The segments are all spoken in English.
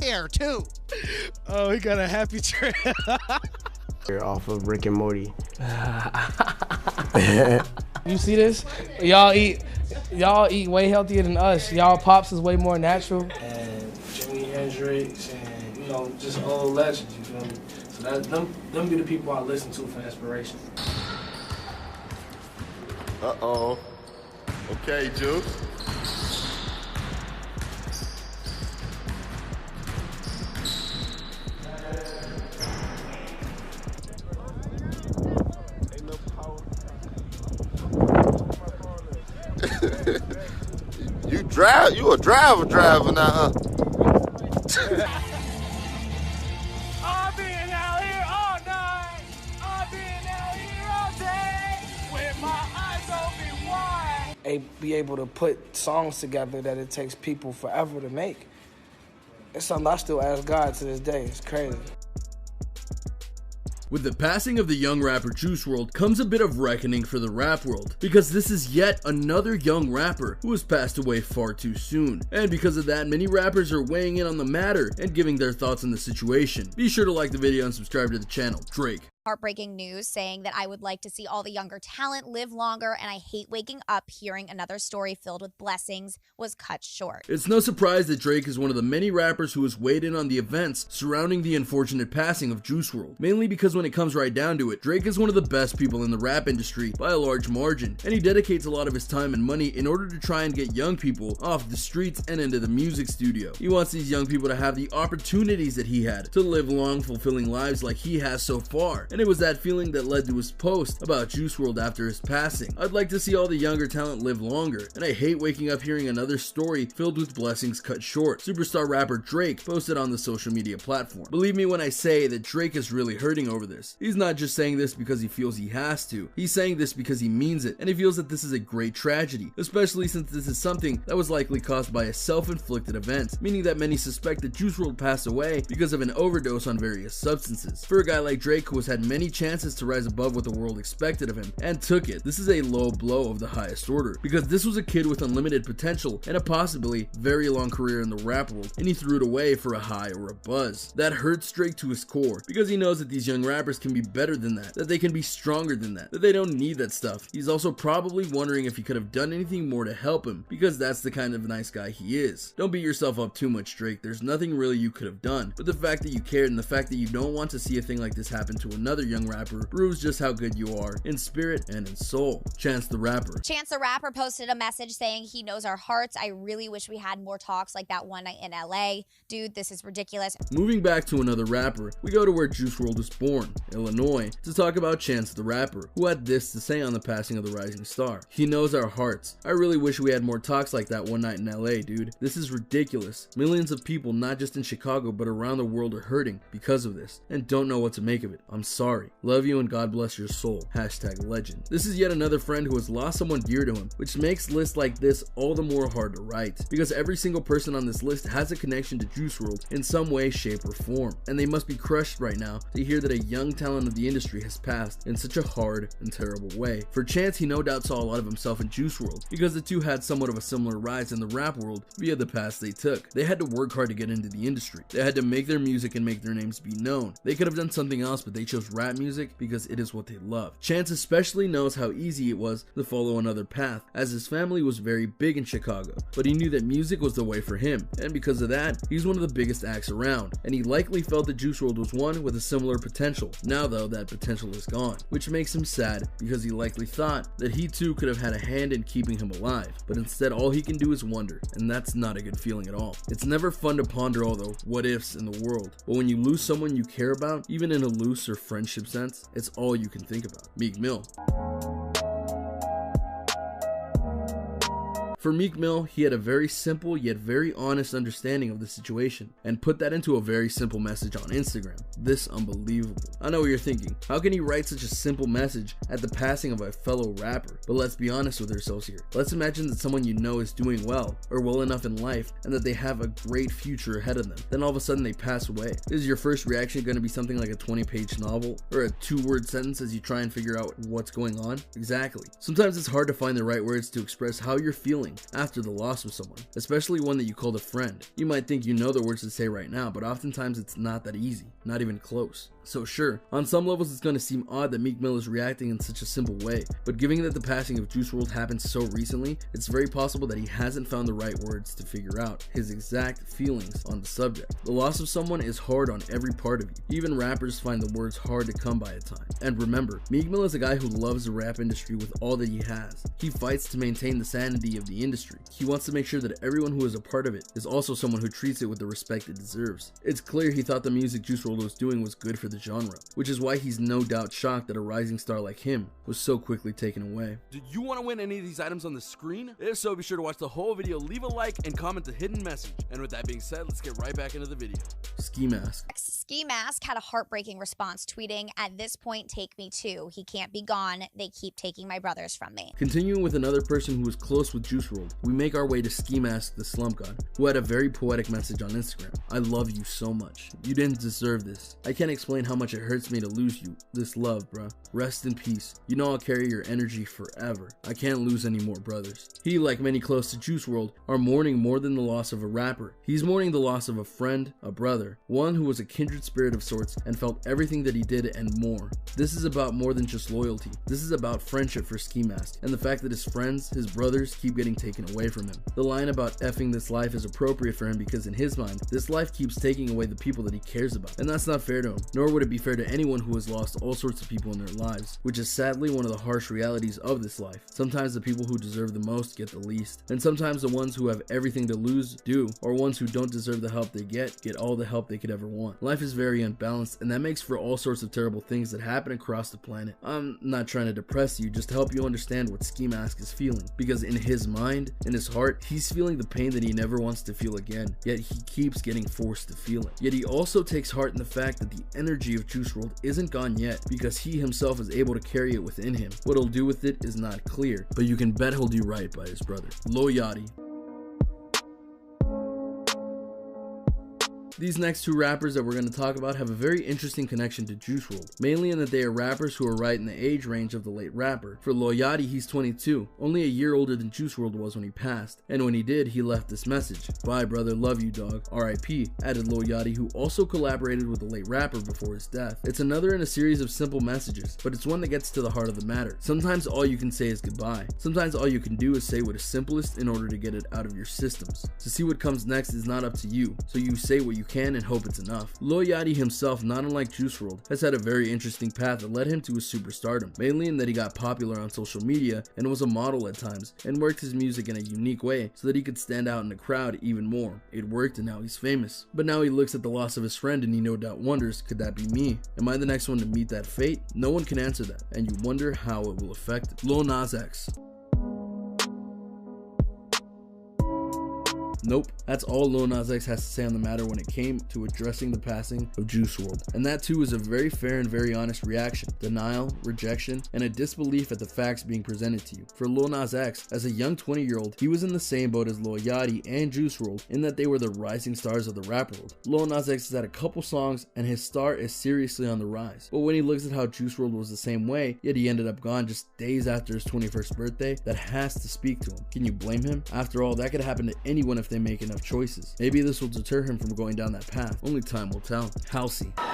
Hair too. Oh, he got a happy trail. Off of Rick and Morty. You see this? Y'all eat way healthier than us. Y'all pops is way more natural. And Jimi Hendrix and, you know, just old legends, you feel me? So that, them be the people I listen to for inspiration. Uh-oh. Okay, Juice. You a driver now, huh? I've been out here all night. I've been out here all day with my eyes open wide. Be able to put songs together that it takes people forever to make. It's something I still ask God to this day. It's crazy. With the passing of the young rapper Juice WRLD comes a bit of reckoning for the rap world, because this is yet another young rapper who has passed away far too soon. And because of that, many rappers are weighing in on the matter and giving their thoughts on the situation. Be sure to like the video and subscribe to the channel. Drake. Heartbreaking news saying that I would like to see all the younger talent live longer, and I hate waking up hearing another story filled with blessings was cut short. It's no surprise that Drake is one of the many rappers who has weighed in on the events surrounding the unfortunate passing of Juice WRLD, mainly because when it comes right down to it, Drake is one of the best people in the rap industry by a large margin, and he dedicates a lot of his time and money in order to try and get young people off the streets and into the music studio. He wants these young people to have the opportunities that he had, to live long, fulfilling lives like he has so far. And it was that feeling that led to his post about Juice WRLD after his passing. I'd like to see all the younger talent live longer, and I hate waking up hearing another story filled with blessings cut short. Superstar rapper Drake posted on the social media platform. Believe me when I say that Drake is really hurting over this. He's not just saying this because he feels he has to. He's saying this because he means it, and he feels that this is a great tragedy, especially since this is something that was likely caused by a self-inflicted event, meaning that many suspect that Juice WRLD passed away because of an overdose on various substances. For a guy like Drake, who has had many chances to rise above what the world expected of him and took it, this is a low blow of the highest order, because this was a kid with unlimited potential and a possibly very long career in the rap world, and he threw it away for a high or a buzz. That hurts Drake to his core, because he knows that these young rappers can be better than that they can be stronger than that they don't need that stuff. He's also probably wondering if he could have done anything more to help him, because that's the kind of nice guy he is. Don't beat yourself up too much, Drake. There's nothing really you could have done, but the fact that you cared and the fact that you don't want to see a thing like this happen to another young rapper proves just how good you are in spirit and in soul. Chance the Rapper. Chance the Rapper posted a message saying he knows our hearts. I really wish we had more talks like that one night in LA. Dude, this is ridiculous. Moving back to another rapper, we go to where Juice WRLD was born, Illinois, to talk about Chance the Rapper, who had this to say on the passing of the rising star. He knows our hearts. I really wish we had more talks like that one night in LA, dude. This is ridiculous. Millions of people, not just in Chicago, but around the world are hurting because of this, and don't know what to make of it. I'm sorry. Love you and God bless your soul. #legend. This is yet another friend who has lost someone dear to him, which makes lists like this all the more hard to write, because every single person on this list has a connection to Juice WRLD in some way, shape, or form, and they must be crushed right now to hear that a young talent of the industry has passed in such a hard and terrible way. For Chance, he no doubt saw a lot of himself in Juice WRLD, because the two had somewhat of a similar rise in the rap world via the paths they took. They had to work hard to get into the industry. They had to make their music and make their names be known. They could have done something else, but they chose rap music because it is what they love. Chance especially knows how easy it was to follow another path, as his family was very big in Chicago, but he knew that music was the way for him, and because of that, he's one of the biggest acts around, and he likely felt that Juice WRLD was one with a similar potential. Now though, that potential is gone, which makes him sad, because he likely thought that he too could have had a hand in keeping him alive, but instead all he can do is wonder, and that's not a good feeling at all. It's never fun to ponder all the what ifs in the world, but when you lose someone you care about, even in a loose or friendship sense, it's all you can think about. Meek Mill. For Meek Mill, he had a very simple yet very honest understanding of the situation and put that into a very simple message on Instagram. This unbelievable. I know what you're thinking. How can he write such a simple message at the passing of a fellow rapper? But let's be honest with ourselves here. Let's imagine that someone you know is doing well or well enough in life and that they have a great future ahead of them. Then all of a sudden they pass away. Is your first reaction going to be something like a 20-page novel or a 2-word sentence as you try and figure out what's going on? Exactly. Sometimes it's hard to find the right words to express how you're feeling feeling after the loss of someone, especially one that you called a friend. You might think you know the words to say right now, but oftentimes it's not that easy, not even close. So sure, on some levels it's going to seem odd that Meek Mill is reacting in such a simple way, but given that the passing of Juice WRLD happened so recently, it's very possible that he hasn't found the right words to figure out his exact feelings on the subject. The loss of someone is hard on every part of you. Even rappers find the words hard to come by at times. And remember, Meek Mill is a guy who loves the rap industry with all that he has. He fights to maintain the sanity of the industry. He wants to make sure that everyone who is a part of it is also someone who treats it with the respect it deserves. It's clear he thought the music Juice WRLD was doing was good for the genre, which is why he's no doubt shocked that a rising star like him was so quickly taken away. Did you want to win any of these items on the screen? If so, be sure to watch the whole video, leave a like, and comment the hidden message. And with that being said, let's get right back into the video. Ski Mask. Ski Mask had a heartbreaking response, tweeting, "At this point, take me too. He can't be gone. They keep taking my brothers from me." Continuing with another person who was close with Juice WRLD, we make our way to Ski Mask the Slump God, who had a very poetic message on Instagram. "I love you so much. You didn't deserve this. I can't explain how much it hurts me to lose you. This love, bruh. Rest in peace. You know I'll carry your energy forever. I can't lose any more brothers." He, like many close to Juice WRLD, are mourning more than the loss of a rapper. He's mourning the loss of a friend, a brother, one who was a kindred spirit of sorts and felt everything that he did and more. This is about more than just loyalty. This is about friendship for Ski Mask and the fact that his friends, his brothers, keep getting taken away from him. The line about effing this life is appropriate for him because in his mind, this life keeps taking away the people that he cares about. And that's not fair to him, nor would it be fair to anyone who has lost all sorts of people in their lives, which is sadly one of the harsh realities of this life. Sometimes the people who deserve the most get the least, and sometimes the ones who have everything to lose do, or ones who don't deserve the help they get all the help they could ever want. Life is very unbalanced, and that makes for all sorts of terrible things that happen across the planet. I'm not trying to depress you, just to help you understand what Ski Mask is feeling, because in his mind, in his heart, he's feeling the pain that he never wants to feel again, yet he keeps getting forced to feel it. Yet he also takes heart in the fact that the energy of Juice WRLD isn't gone yet, because he himself is able to carry it within him. What he'll do with it is not clear, but you can bet he'll do right by his brother. Lil Yachty. These next two rappers that we're going to talk about have a very interesting connection to Juice WRLD, mainly in that they are rappers who are right in the age range of the late rapper. For Lil Yachty, he's 22, only a year older than Juice WRLD was when he passed, and when he did, he left this message: "Bye brother, love you dog, RIP," added Lil Yachty, who also collaborated with the late rapper before his death. It's another in a series of simple messages, but it's one that gets to the heart of the matter. Sometimes all you can say is goodbye. Sometimes all you can do is say what is simplest in order to get it out of your systems. To see what comes next is not up to you, so you say what you can and hope it's enough. Lil Yachty himself, not unlike Juice WRLD, has had a very interesting path that led him to his superstardom, mainly in that he got popular on social media and was a model at times, and worked his music in a unique way so that he could stand out in the crowd even more. It worked and now he's famous. But now he looks at the loss of his friend and he no doubt wonders, could that be me? Am I the next one to meet that fate? No one can answer that, and you wonder how it will affect it. Lil Nas X. Nope, that's all Lil Nas X has to say on the matter when it came to addressing the passing of Juice WRLD. And that too is a very fair and very honest reaction. Denial, rejection, and a disbelief at the facts being presented to you. For Lil Nas X, as a young 20-year-old, he was in the same boat as Lil Yachty and Juice WRLD in that they were the rising stars of the rap world. Lil Nas X has had a couple songs and his star is seriously on the rise. But when he looks at how Juice WRLD was the same way, yet he ended up gone just days after his 21st birthday, that has to speak to him. Can you blame him? After all, that could happen to anyone if they make enough choices. Maybe this will deter him from going down that path. Only time will tell. Halsey. But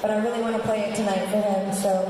I really want to play it tonight for him, so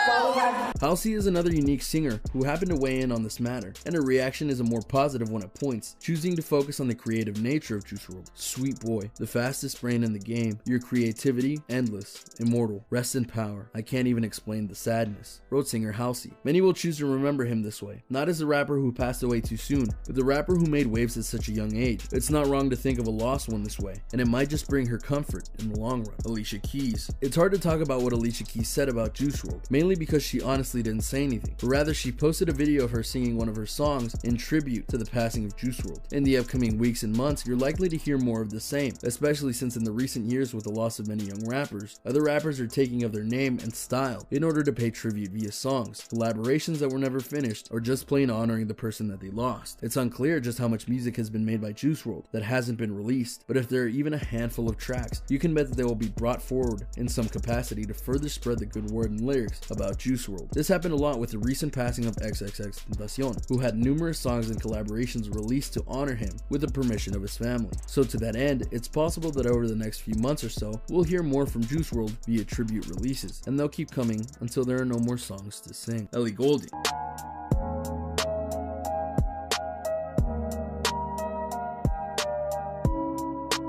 while we have... Halsey is another unique singer who happened to weigh in on this matter, and her reaction is a more positive one at points, choosing to focus on the creative nature of Juice WRLD. Sweet boy, the fastest brain in the game, your creativity, endless, immortal, rest in power. I can't even explain the sadness, wrote singer Halsey. Many will choose to remember him this way, not as a rapper who passed away too soon, but the rapper who made waves at such a young age. It's not wrong to think of a lost one this way, and it might just bring her comfort in the long run. Alicia Keys. It's hard to talk about what Alicia Keys said about Juice WRLD, mainly because she honestly didn't say anything, but rather she posted a video of her singing one of her songs in tribute to the passing of Juice WRLD. In the upcoming weeks and months, you're likely to hear more of the same, especially since in the recent years with the loss of many young rappers, other rappers are taking of their name and style in order to pay tribute via songs, collaborations that were never finished, or just plain honoring the person that they lost. It's unclear just how much music has been made by Juice WRLD that hasn't been released, but if there are even a handful of tracks, you can bet that they will be brought forward in some capacity to further spread the good word and lyrics about Juice Juice WRLD. This happened a lot with the recent passing of XXXTentacion, who had numerous songs and collaborations released to honor him with the permission of his family. So to that end, it's possible that over the next few months or so, we'll hear more from Juice WRLD via tribute releases, and they'll keep coming until there are no more songs to sing. Ellie Goulding.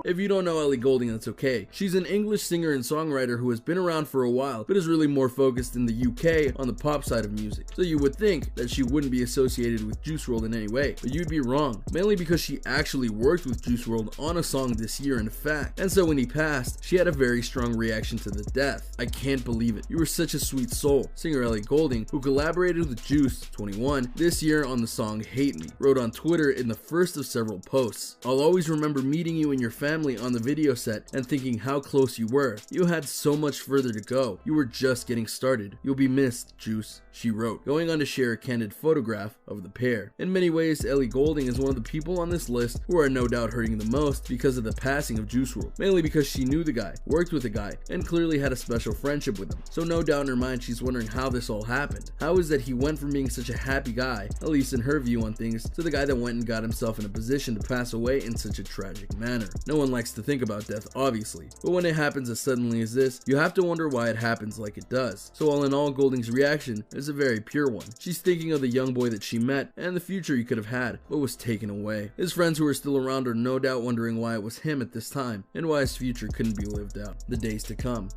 If you don't know Ellie Goulding, that's okay. She's an English singer and songwriter who has been around for a while, but is really more focused in the UK on the pop side of music. So you would think that she wouldn't be associated with Juice WRLD in any way, but you'd be wrong, mainly because she actually worked with Juice WRLD on a song this year in fact, and so when he passed, she had a very strong reaction to the death. I can't believe it. You were such a sweet soul. Singer Ellie Goulding, who collaborated with Juice, 21, this year on the song Hate Me, wrote on Twitter in the first of several posts, "I'll always remember meeting you and your family on the video set and thinking how close you were. You had so much further to go. You were just getting started. You'll be missed, Juice," she wrote, going on to share a candid photograph of the pair. In many ways, Ellie Goulding is one of the people on this list who are no doubt hurting the most because of the passing of Juice WRLD, mainly because she knew the guy, worked with the guy, and clearly had a special friendship with him. So no doubt in her mind she's wondering how this all happened. How is that he went from being such a happy guy, at least in her view on things, to the guy that went and got himself in a position to pass away in such a tragic manner? No one likes to think about death, obviously, but when it happens as suddenly as this, you have to wonder why it happens like it does. So all in all, Goulding's reaction is a very pure one. She's thinking of the young boy that she met and the future he could have had, but was taken away. His friends who are still around are no doubt wondering why it was him at this time, and why his future couldn't be lived out. The days to come.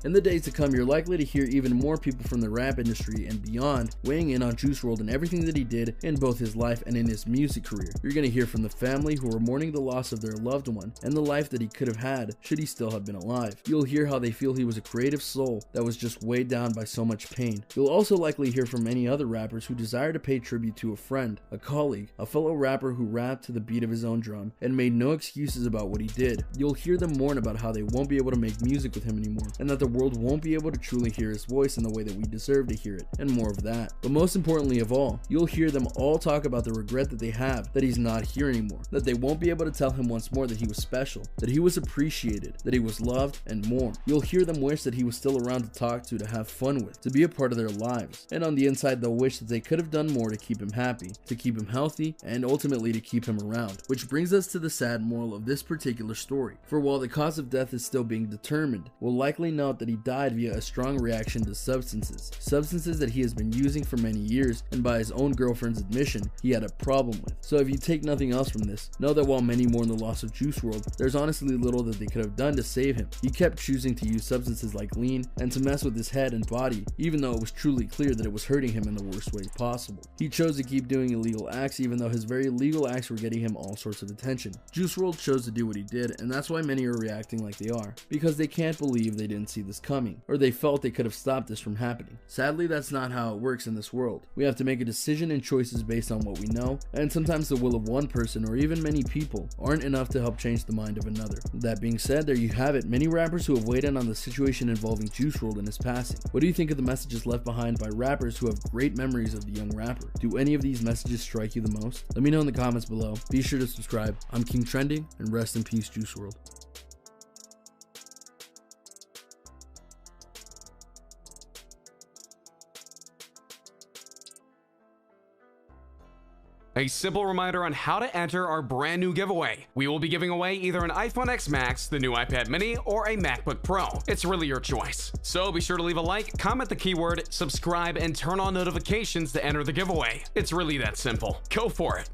In the days to come, you're likely to hear even more people from the rap industry and beyond weighing in on Juice WRLD and everything that he did in both his life and in his music career. You're going to hear from the family who are mourning the loss of their loved one and the life that he could have had should he still have been alive. You'll hear how they feel he was a creative soul that was just weighed down by so much pain. You'll also likely hear from many other rappers who desire to pay tribute to a friend, a colleague, a fellow rapper who rapped to the beat of his own drum and made no excuses about what he did. You'll hear them mourn about how they won't be able to make music with him anymore, and that the world won't be able to truly hear his voice in the way that we deserve to hear it, and more of that. But most importantly of all, you'll hear them all talk about the regret that they have that he's not here anymore, that they won't be able to tell him once more that he was special, that he was appreciated, that he was loved, and more. You'll hear them wish that he was still around to talk to have fun with, to be a part of their lives, and on the inside they'll wish that they could have done more to keep him happy, to keep him healthy, and ultimately to keep him around. Which brings us to the sad moral of this particular story, for while the cause of death is still being determined, we'll likely note that he died via a strong reaction to substances that he has been using for many years, and by his own girlfriend's admission, he had a problem with. So if you take nothing else from this, know that while many mourn the loss of Juice WRLD, there's honestly little that they could have done to save him. He kept choosing to use substances like lean and to mess with his head and body, even though it was truly clear that it was hurting him in the worst way possible. He chose to keep doing illegal acts even though his very legal acts were getting him all sorts of attention. Juice WRLD chose to do what he did, and that's why many are reacting like they are, because they can't believe they didn't see this coming, or they felt they could have stopped this from happening. Sadly, that's not how it works in this world. We have to make a decision and choices based on what we know, and sometimes the will of one person or even many people aren't enough to help change the mind of another. That being said, there you have it, many rappers who have weighed in on the situation involving Juice WRLD and his passing. What do you think of the messages left behind by rappers who have great memories of the young rapper? Do any of these messages strike you the most? Let me know in the comments below. Be sure to subscribe. I'm King Trending, and rest in peace, Juice WRLD. A simple reminder on how to enter our brand new giveaway. We will be giving away either an iPhone X Max, the new iPad mini, or a MacBook Pro. It's really your choice. So be sure to leave a like, comment the keyword, subscribe, and turn on notifications to enter the giveaway. It's really that simple. Go for it.